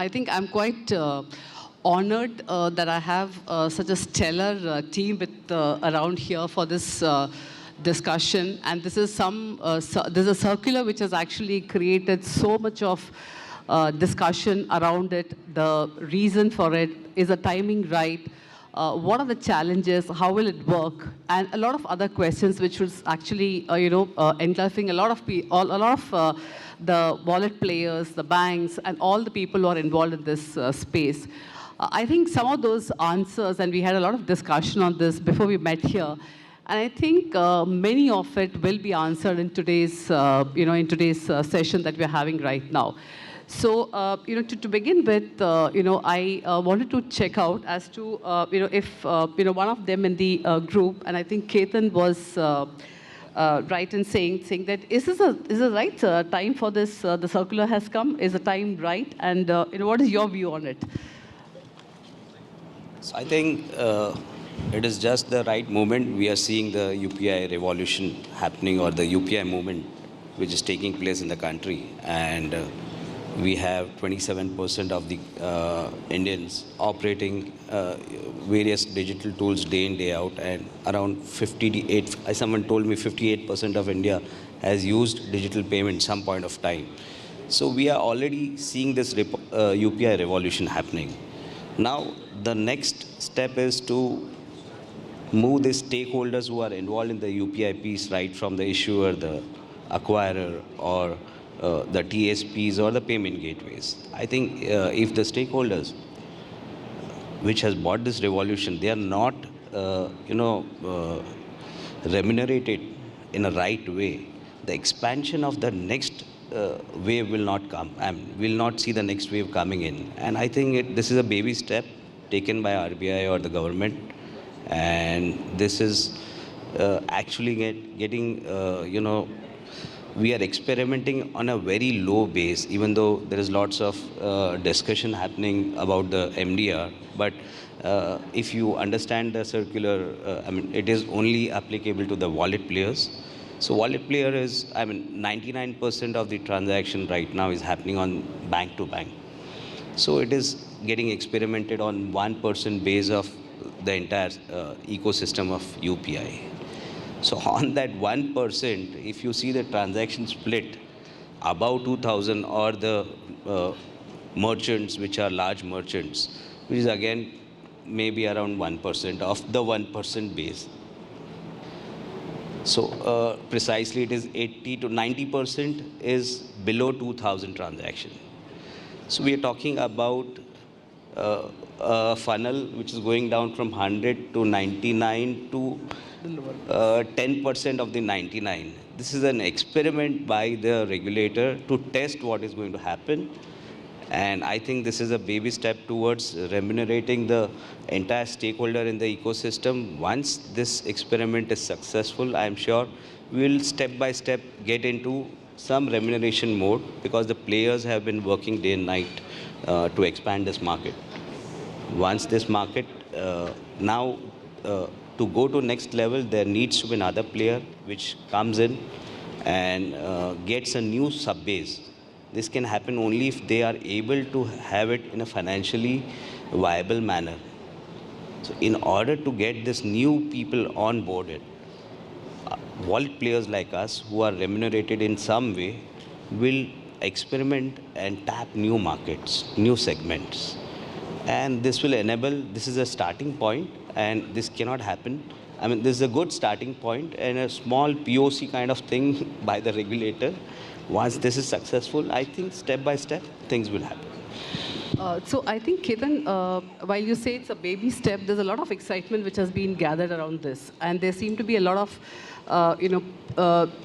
I think I'm quite honored that I have such a stellar team with around here for this discussion. And this is there's a circular which has actually created so much of discussion around it. The reason for it is the timing right. What are the challenges? How will it work? And a lot of other questions, which was actually, engulfing a lot of the wallet players, the banks, and all the people who are involved in this space. I think some of those answers, and we had a lot of discussion on this before we met here, and I think many of it will be answered in today's, session that we're having right now. So, to begin with, I wanted to check out as to, if, one of them in the group, and I think Ketan was right in saying that is the right time for this, the circular has come, is the time right? And, what is your view on it? So I think it is just the right moment. We are seeing the UPI revolution happening, or the UPI movement, which is taking place in the country. And we have 27% of the Indians operating various digital tools day in, day out, and around 58, someone told me 58% of India has used digital payment some point of time. So we are already seeing this UPI revolution happening. Now, the next step is to move the stakeholders who are involved in the UPI piece, right from the issuer, the acquirer, or the TSPs or the payment gateways. I think if the stakeholders which has bought this revolution, they are not, remunerated in a right way, the expansion of the next wave will not come. We'll not see the next wave coming in. And I think this is a baby step taken by RBI or the government. And this is actually getting, we are experimenting on a very low base, even though there is lots of discussion happening about the MDR. But if you understand the circular, it is only applicable to the wallet players. So wallet player is, 99% of the transaction right now is happening on bank to bank. So it is getting experimented on 1% base of the entire ecosystem of UPI. So on that 1%, if you see the transaction split above 2,000, or the merchants which are large merchants, which is again maybe around 1% of the 1% base. So precisely it is 80 to 90% is below 2,000 transaction. So we are talking about a funnel which is going down from 100 to 99 to 10% of the 99. This is an experiment by the regulator to test what is going to happen. And I think this is a baby step towards remunerating the entire stakeholder in the ecosystem. Once this experiment is successful, I'm sure we will step by step get into some remuneration mode, because the players have been working day and night to expand this market. Once this market, to go to next level, there needs to be another player which comes in and gets a new sub-base. This can happen only if they are able to have it in a financially viable manner. So in order to get this new people onboarded, wallet players like us who are remunerated in some way will experiment and tap new markets, new segments. And this will enable, this is a starting point, and this cannot happen. This is a good starting point and a small POC kind of thing by the regulator. Once this is successful, I think step by step, things will happen. So I think, Ketan, while you say it's a baby step, there's a lot of excitement which has been gathered around this. And there seem to be a lot of,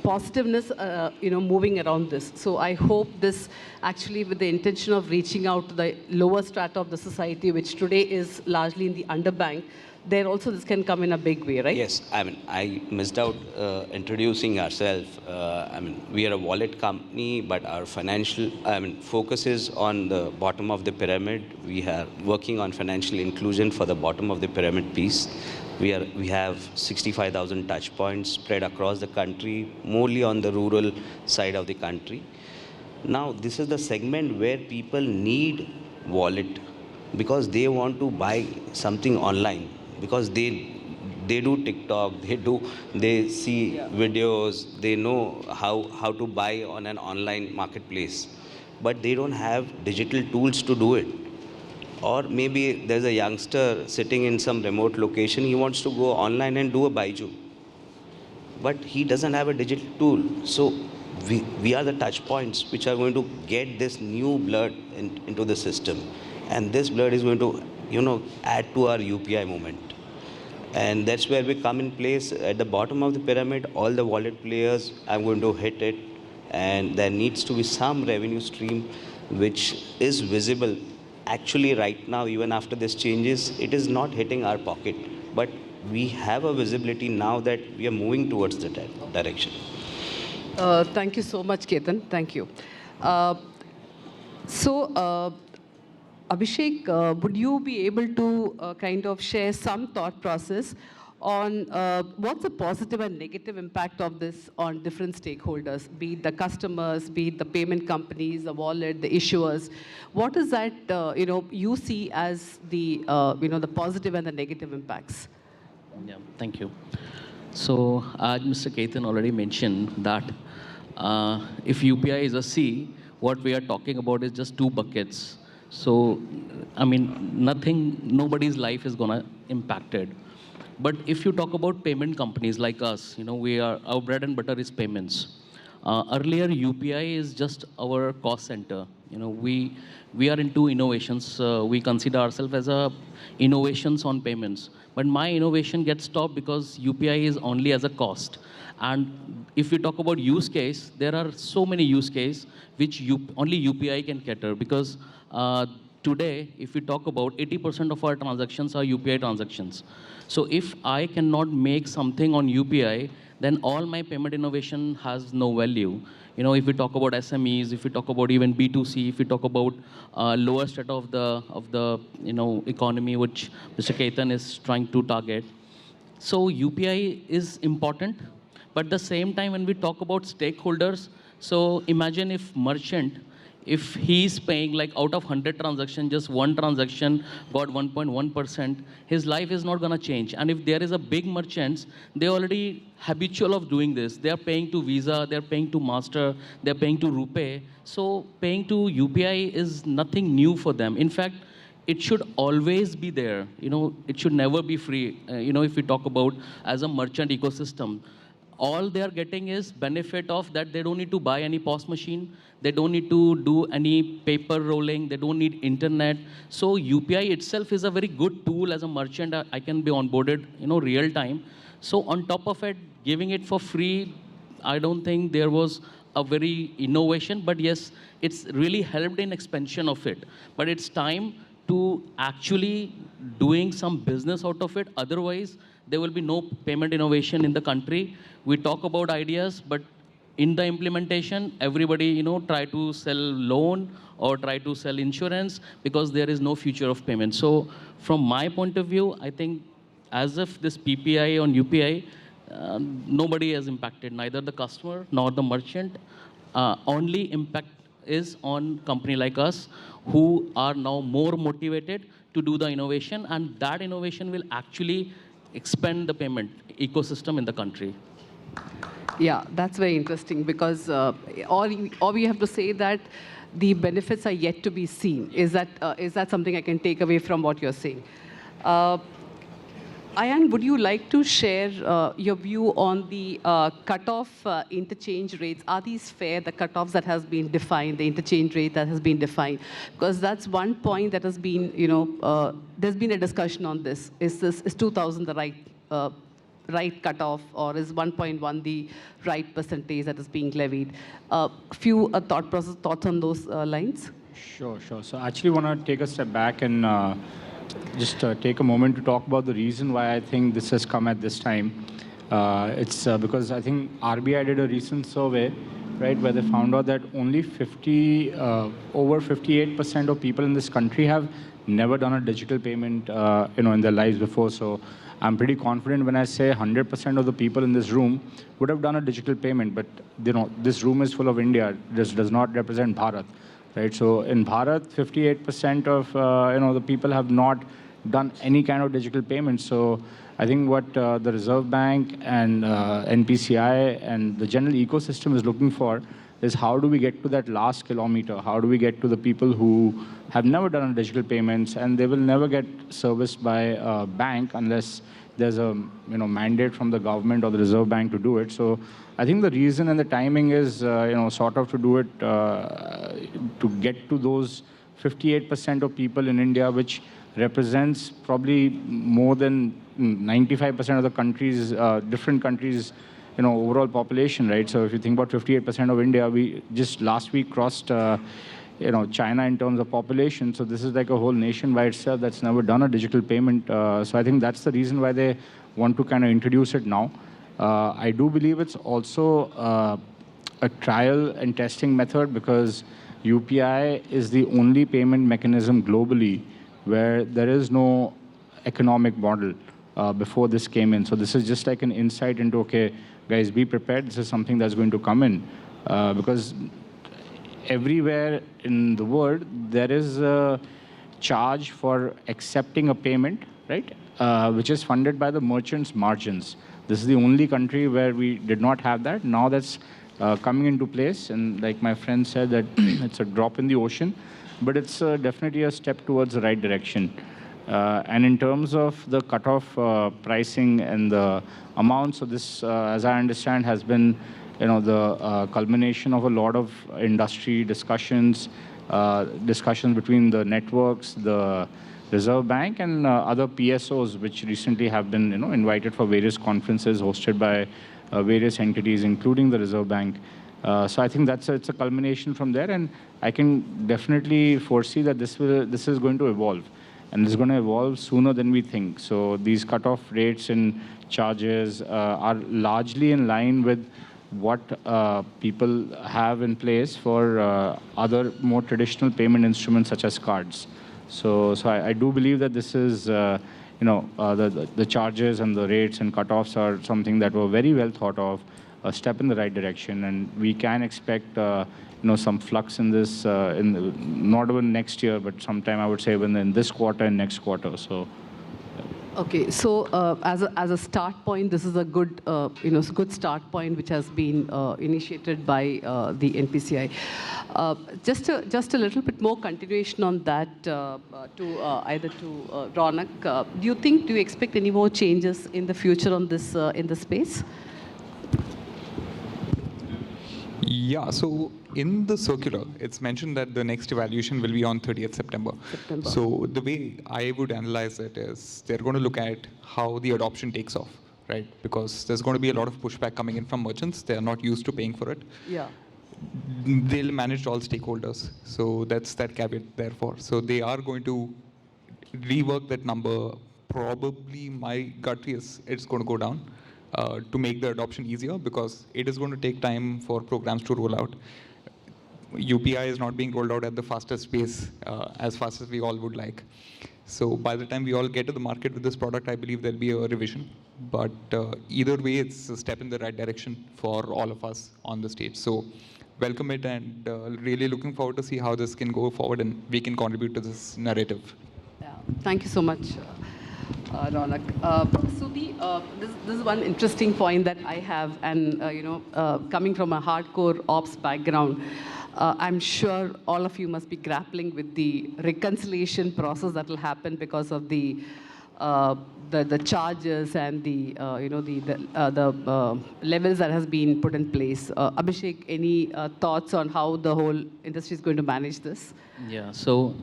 positiveness, moving around this. So I hope this actually with the intention of reaching out to the lower strata of the society, which today is largely in the underbanked, there also this can come in a big way, right? Yes, I missed out introducing ourselves. We are a wallet company, but our financial, focus is on the bottom of the pyramid. We are working on financial inclusion for the bottom of the pyramid piece. We have 65,000 touch points spread across the country, mostly on the rural side of the country. Now, this is the segment where people need wallet because they want to buy something online because they do TikTok, they see videos, they know how to buy on an online marketplace, but they don't have digital tools to do it. Or maybe there's a youngster sitting in some remote location, he wants to go online and do a Baiju, but he doesn't have a digital tool. So we are the touch points which are going to get this new blood into the system. And this blood is going to, add to our UPI movement. And that's where we come in place at the bottom of the pyramid. All the wallet players are going to hit it. And there needs to be some revenue stream which is visible. Actually, right now, even after this changes, it is not hitting our pocket. But we have a visibility now that we are moving towards the direction. Thank you so much, Ketan. Thank you. So, Abhishek, would you be able to kind of share some thought process on what's the positive and negative impact of this on different stakeholders, be it the customers, be it the payment companies, the wallet, the issuers? What is that you see as the the positive and the negative impacts? Yeah, thank you. So, as Mr. Ketan already mentioned that if UPI is a C, what we are talking about is just two buckets. So, I mean, nobody's life is gonna impacted. But if you talk about payment companies like us, our bread and butter is payments. Earlier, UPI is just our cost center. We are into innovations. We consider ourselves as innovations on payments. But my innovation gets stopped because UPI is only as a cost. And if we talk about use case, there are so many use cases which only UPI can cater because today, if we talk about 80% of our transactions are UPI transactions. So if I cannot make something on UPI, then all my payment innovation has no value. If we talk about SMEs, if we talk about even B2C, if we talk about lower strata of the economy, which Mr. Ketan is trying to target. So UPI is important, but at the same time, when we talk about stakeholders, so imagine if merchant, if he's paying like out of 100 transactions, just one transaction got 1.1%, his life is not gonna change. And if there is a big merchants, they're already habitual of doing this. They're paying to Visa, they're paying to Master, they're paying to RuPay. So paying to UPI is nothing new for them. In fact, it should always be there. It should never be free. If we talk about as a merchant ecosystem, all they are getting is benefit of that. They don't need to buy any POS machine. They don't need to do any paper rolling. They don't need internet. So UPI itself is a very good tool as a merchant. I can be onboarded, real time. So on top of it, giving it for free, I don't think there was a very innovation. But yes, it's really helped in expansion of it. But it's time to actually doing some business out of it. Otherwise, there will be no payment innovation in the country. We talk about ideas, but in the implementation, everybody, try to sell loan or try to sell insurance because there is no future of payment. So from my point of view, I think as of this PPI on UPI, nobody has impacted, neither the customer nor the merchant. Only impact is on company like us who are now more motivated to do the innovation, and that innovation will actually expand the payment ecosystem in the country. Yeah, that's very interesting because or we have to say that the benefits are yet to be seen. Is that something I can take away from what you're saying? Ayan, would you like to share your view on the cutoff interchange rates? Are these fair, the cutoffs that has been defined, the interchange rate that has been defined? Because that's one point that has been, there's been a discussion on this. Is 2,000 the right cutoff, or is 1.1 the right percentage that is being levied? Few thoughts on those lines? Sure. So I actually want to take a step back and just take a moment to talk about the reason why I think this has come at this time. It's because I think RBI did a recent survey, right, where they found out that only over 58% of people in this country have never done a digital payment, in their lives before. So I'm pretty confident when I say 100% of the people in this room would have done a digital payment, but this room is full of India. This does not represent Bharat. right? So in Bharat, 58% of the people have not done any kind of digital payments. So I think what the Reserve Bank and NPCI and the general ecosystem is looking for is how do we get to that last kilometer? How do we get to the people who have never done digital payments, and they will never get serviced by a bank unless there's a mandate from the government or the Reserve Bank to do it. So I think the reason and the timing is sort of to do it to get to those 58% of people in India, which represents probably more than 95% of the countries, different countries, overall population, right? So if you think about 58% of India, we just last week crossed, China in terms of population. So this is like a whole nation by itself that's never done a digital payment. So I think that's the reason why they want to kind of introduce it now. I do believe it's also a trial and testing method because UPI is the only payment mechanism globally where there is no economic model before this came in. So this is just like an insight into, okay, guys, be prepared. This is something that's going to come in because everywhere in the world, there is a charge for accepting a payment, right? Which is funded by the merchant's margins. This is the only country where we did not have that. Now that's coming into place. And like my friend said, that it's a drop in the ocean, but it's definitely a step towards the right direction. And in terms of the cutoff pricing and the amount, so this, as I understand, has been the culmination of a lot of industry discussions, discussions between the networks, the Reserve Bank, and other PSOs, which recently have been invited for various conferences hosted by various entities, including the Reserve Bank. So I think it's a culmination from there, and I can definitely foresee that this is going to evolve, and it's going to evolve sooner than we think. So these cutoff rates and charges are largely in line with what people have in place for other more traditional payment instruments such as cards. So I do believe that this is, the charges and the rates and cutoffs are something that were very well thought of, a step in the right direction, and we can expect, some flux in this, not even next year, but sometime I would say within this quarter and next quarter. So. Okay, so as a start point, this is a good, good start point which has been initiated by the NPCI. Just a little bit more continuation on that either to Ronak. Do you expect any more changes in the future on this in the space? Yeah, so in the circular, it's mentioned that the next evaluation will be on 30th September. So the way I would analyze it is they're going to look at how the adoption takes off, right? Because there's going to be a lot of pushback coming in from merchants. They're not used to paying for it. Yeah. They'll manage all stakeholders. So that's that caveat therefore. So they are going to rework that number. Probably my gut is it's going to go down. To make the adoption easier because it is going to take time for programs to roll out. UPI is not being rolled out at the fastest pace, as fast as we all would like. So by the time we all get to the market with this product, I believe there'll be a revision. But either way, it's a step in the right direction for all of us on the stage. So welcome it and really looking forward to see how this can go forward and we can contribute to this narrative. Yeah. Thank you so much. Ronak. So this is one interesting point that I have, and coming from a hardcore ops background, I'm sure all of you must be grappling with the reconciliation process that will happen because of the charges and the levels that has been put in place. Abhishek, any thoughts on how the whole industry is going to manage this? Yeah. So.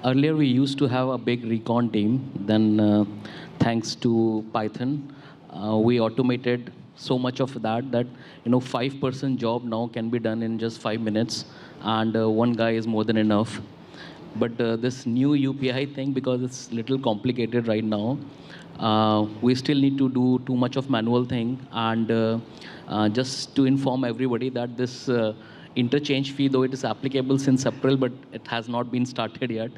Earlier, we used to have a big recon team. Then, thanks to Python, we automated so much of that 5-person job now can be done in just 5 minutes, and one guy is more than enough. But this new UPI thing, because it's a little complicated right now, we still need to do too much of manual thing. And just to inform everybody that this interchange fee, though it is applicable since April, but it has not been started yet.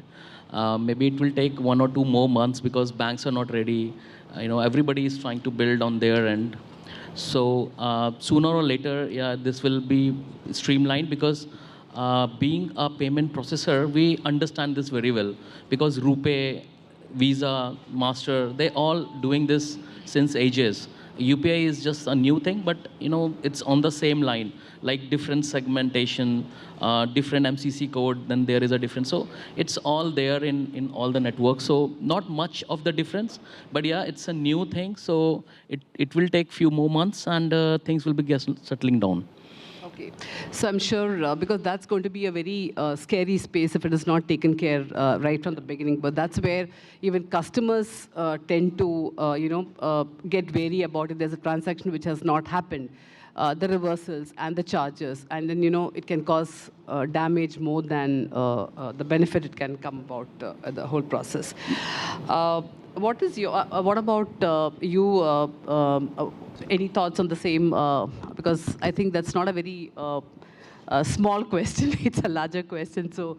Maybe it will take 1 or 2 more months because banks are not ready. Everybody is trying to build on their end. So sooner or later, yeah, this will be streamlined because being a payment processor, we understand this very well because RuPay, Visa, Master, they all doing this since ages. UPI is just a new thing, but it's on the same line, like different segmentation, different MCC code, then there is a difference. So it's all there in all the networks. So not much of the difference, but yeah, it's a new thing. So it will take few more months and things will be settling down. Okay. So I'm sure, because that's going to be a very scary space if it is not taken care right from the beginning. But that's where even customers tend to, get wary about if there's a transaction which has not happened, the reversals and the charges. And then, it can cause damage more than the benefit it can come about the whole process. What is your? What about you? Any thoughts on the same? Because I think that's not a very small question. It's a larger question. So,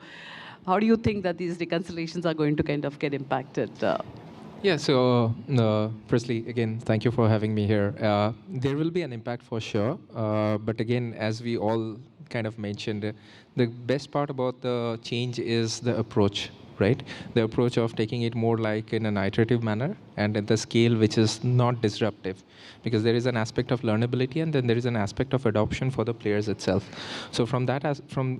how do you think that these reconciliations are going to kind of get impacted? Yeah, so firstly, again, thank you for having me here. There will be an impact for sure. But again, as we all kind of mentioned, the best part about the change is the approach, right? The approach of taking it more like in an iterative manner and at the scale which is not disruptive. Because there is an aspect of learnability and then there is an aspect of adoption for the players itself. So from that,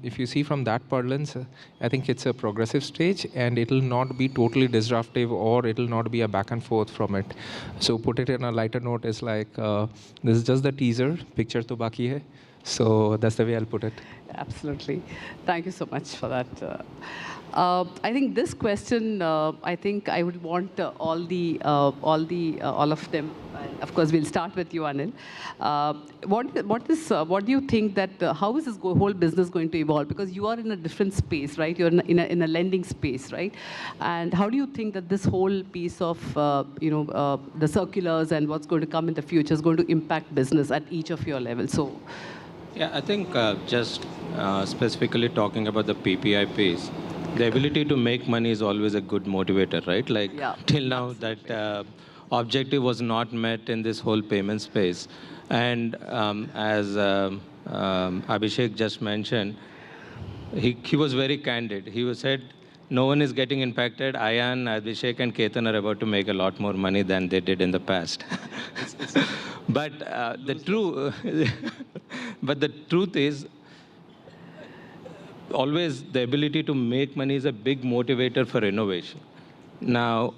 if you see from that parlance, I think it's a progressive stage and it will not be totally disruptive or it will not be a back and forth from it. So put it in a lighter note is like, this is just the teaser, picture to baki hai. So that's the way I'll put it. Absolutely. Thank you so much for that. I think this question, I think I would want all of them. And of course, we'll start with you, Anil. What do you think that how is this whole business going to evolve? Because you are in a different space, right? You're in a lending space, right? And how do you think that this whole piece of the circulars and what's going to come in the future is going to impact business at each of your levels? So. Yeah, I think just specifically talking about the PPI piece, the ability to make money is always a good motivator, right? Like till now that objective was not met in this whole payment space. And as Abhishek just mentioned, he was very candid. He said, no one is getting impacted. Ayan, Abhishek and Ketan are about to make a lot more money than they did in the past. But but the truth is, always the ability to make money is a big motivator for innovation. Now,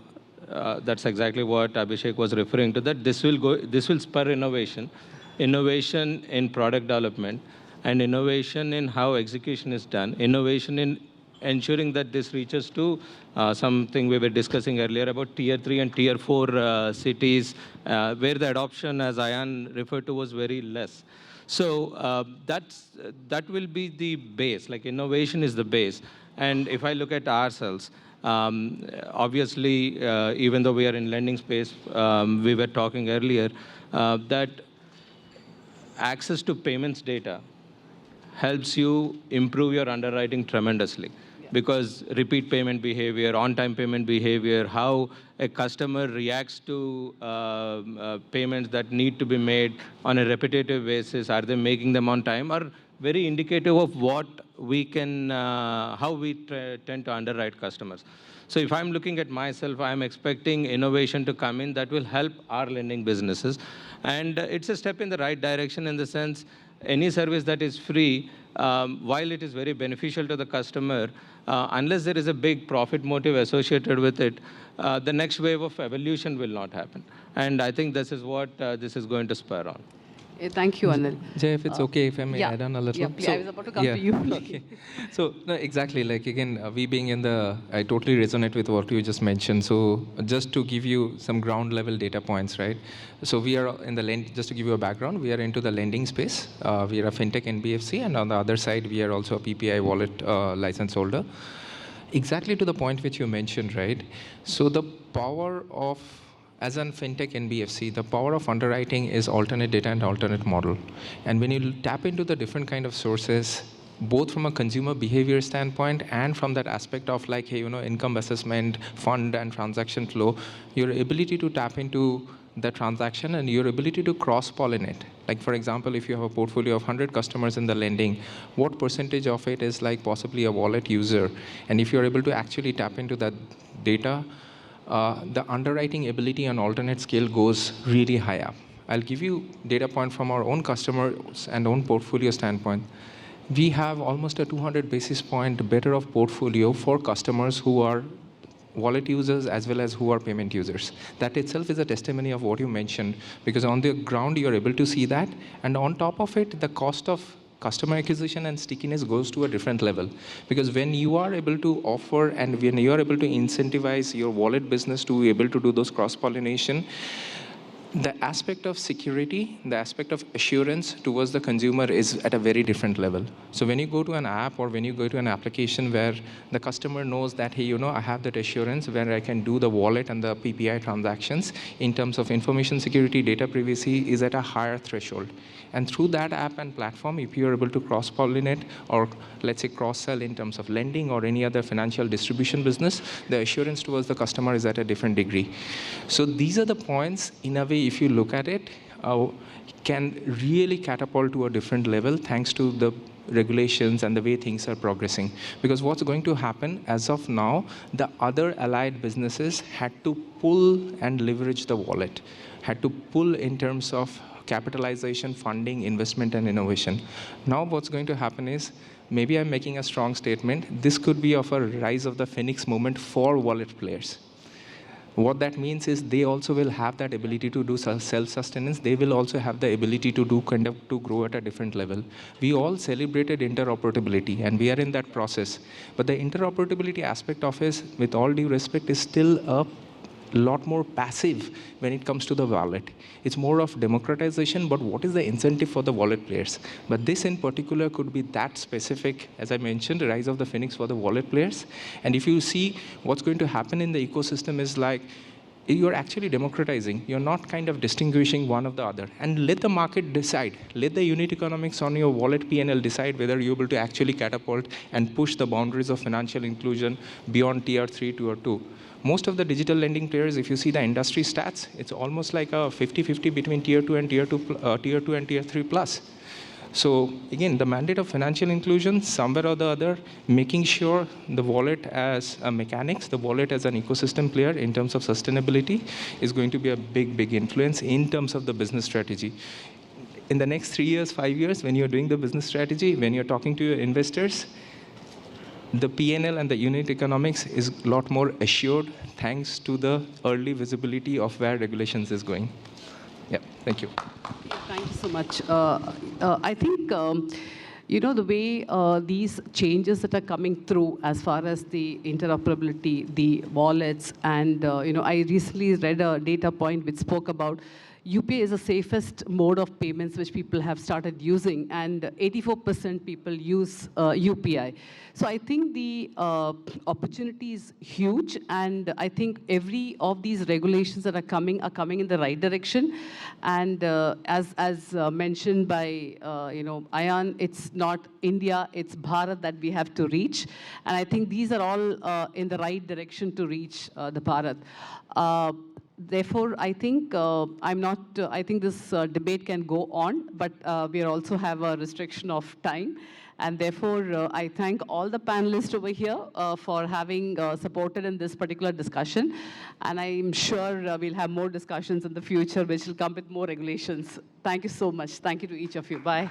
that's exactly what Abhishek was referring to, that this will spur innovation in product development, and innovation in how execution is done, innovation in ensuring that this reaches to something we were discussing earlier about tier 3 and tier 4 cities, where the adoption, as Ayan referred to, was very less. So that will be the base, like innovation is the base. And if I look at ourselves, obviously, even though we are in lending space, we were talking earlier that access to payments data helps you improve your underwriting tremendously. Because repeat payment behavior, on-time payment behavior, how a customer reacts to payments that need to be made on a repetitive basis, are they making them on time, are very indicative of what we can, how we tend to underwrite customers. So if I'm looking at myself, I'm expecting innovation to come in that will help our lending businesses. And it's a step in the right direction in the sense, any service that is free, while it is very beneficial to the customer, unless there is a big profit motive associated with it, the next wave of evolution will not happen. And I think this is what this is going to spur on. Thank you, Anil. Jay, if it's okay, if I may add on a little. Yeah, please. I was about to come to you. Okay. So, no, exactly, like again, we being in the, I totally resonate with what you just mentioned. So just to give you some ground level data points, right? So we are in the just to give you a background, we are into the lending space. We are a Fintech and BFSI, and on the other side, we are also a PPI wallet license holder. Exactly to the point which you mentioned, right? So the power of, as an Fintech NBFC, the power of underwriting is alternate data and alternate model. And when you tap into the different kind of sources, both from a consumer behavior standpoint and from that aspect of like, hey, income assessment, fund and transaction flow, your ability to tap into the transaction and your ability to cross-pollinate. Like for example, if you have a portfolio of 100 customers in the lending, what percentage of it is like possibly a wallet user? And if you're able to actually tap into that data, the underwriting ability on alternate scale goes really high up. I'll give you data point from our own customers and own portfolio standpoint. We have almost a 200 basis point better of portfolio for customers who are wallet users as well as who are payment users. That itself is a testimony of what you mentioned, because on the ground you're able to see that, and on top of it, the cost of customer acquisition and stickiness goes to a different level. Because when you are able to offer and when you are able to incentivize your wallet business to be able to do those cross-pollination, the aspect of security, the aspect of assurance towards the consumer is at a very different level. So when you go to an app or when you go to an application where the customer knows that, hey, I have that assurance where I can do the wallet and the PPI transactions in terms of information security, data privacy is at a higher threshold. And through that app and platform, if you're able to cross-pollinate or let's say cross-sell in terms of lending or any other financial distribution business, the assurance towards the customer is at a different degree. So these are the points, in a way, if you look at it, can really catapult to a different level thanks to the regulations and the way things are progressing. Because what's going to happen as of now, the other allied businesses had to pull and leverage the wallet, had to pull in terms of capitalization, funding, investment, and innovation. Now what's going to happen is, maybe I'm making a strong statement, this could be of a rise of the phoenix moment for wallet players. What that means is they also will have that ability to do self-sustenance. They will also have the ability to do to grow at a different level. We all celebrated interoperability, and we are in that process. But the interoperability aspect of it, with all due respect, is still a lot more passive when it comes to the wallet. It's more of democratization, but what is the incentive for the wallet players? But this in particular could be that specific, as I mentioned, rise of the phoenix for the wallet players. And if you see what's going to happen in the ecosystem is like, you're actually democratizing. You're not kind of distinguishing one of the other. And let the market decide. Let the unit economics on your wallet P&L decide whether you're able to actually catapult and push the boundaries of financial inclusion beyond tier 3 to tier 2. Most of the digital lending players, if you see the industry stats, it's almost like a 50-50 between tier 2 and tier 2 and tier 3 plus. So again, the mandate of financial inclusion, somewhere or the other, making sure the wallet as a mechanics, the wallet as an ecosystem player in terms of sustainability is going to be a big, big influence in terms of the business strategy. In the next 3 years, 5 years, when you're doing the business strategy, when you're talking to your investors, the P&L and the unit economics is a lot more assured thanks to the early visibility of where regulations is going. Yeah, thank you. Thank you so much. I think, the way these changes that are coming through as far as the interoperability, the wallets, and, I recently read a data point which spoke about UPI is the safest mode of payments which people have started using, and 84% people use UPI. So I think the opportunity is huge, and I think every of these regulations that are coming in the right direction. And as mentioned by Ayan, it's not India, it's Bharat that we have to reach, and I think these are all in the right direction to reach the Bharat. Therefore, I think I think this debate can go on, but we also have a restriction of time. And therefore, I thank all the panelists over here for having supported in this particular discussion. And I'm sure we'll have more discussions in the future, which will come with more regulations. Thank you so much. Thank you to each of you. Bye.